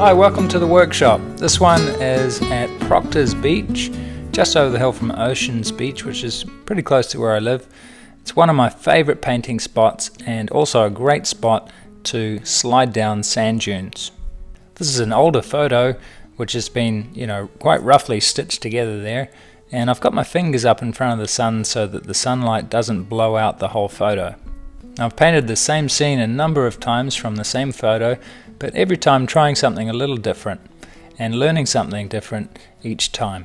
Hi, welcome to the workshop. This one is at Proctors Beach, just over the hill from Oceans Beach, which is pretty close to where I live. It's one of my favourite painting spots and also a great spot to slide down sand dunes. This is an older photo which has been, quite roughly stitched together there, and I've got my fingers up in front of the sun so that the sunlight doesn't blow out the whole photo. Now, I've painted the same scene a number of times from the same photo, but every time trying something a little different and learning something different each time.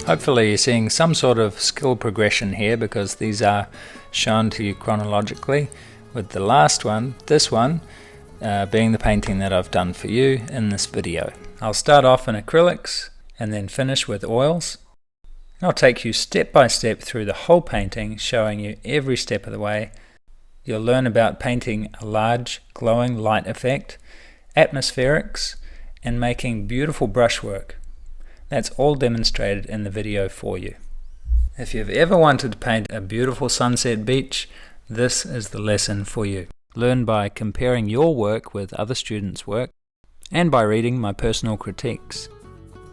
Hopefully you're seeing some sort of skill progression here, because these are shown to you chronologically, with the last one, this one, being the painting that I've done for you in this video. I'll start off in acrylics and then finish with oils. I'll take you step by step through the whole painting, showing you every step of the way. You'll learn about painting a large glowing light effect, atmospherics, and making beautiful brushwork. That's all demonstrated in the video for you. If you've ever wanted to paint a beautiful sunset beach, this is the lesson for you. Learn by comparing your work with other students' work and by reading my personal critiques.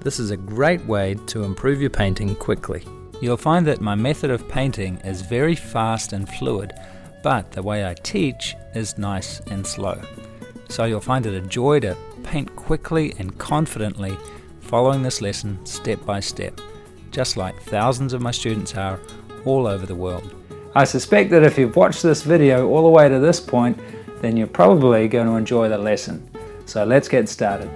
This is a great way to improve your painting quickly. You'll find that my method of painting is very fast and fluid, but the way I teach is nice and slow. So you'll find it a joy to paint quickly and confidently, following this lesson step by step, just like thousands of my students are all over the world. I suspect that if you've watched this video all the way to this point, then you're probably going to enjoy the lesson. So let's get started.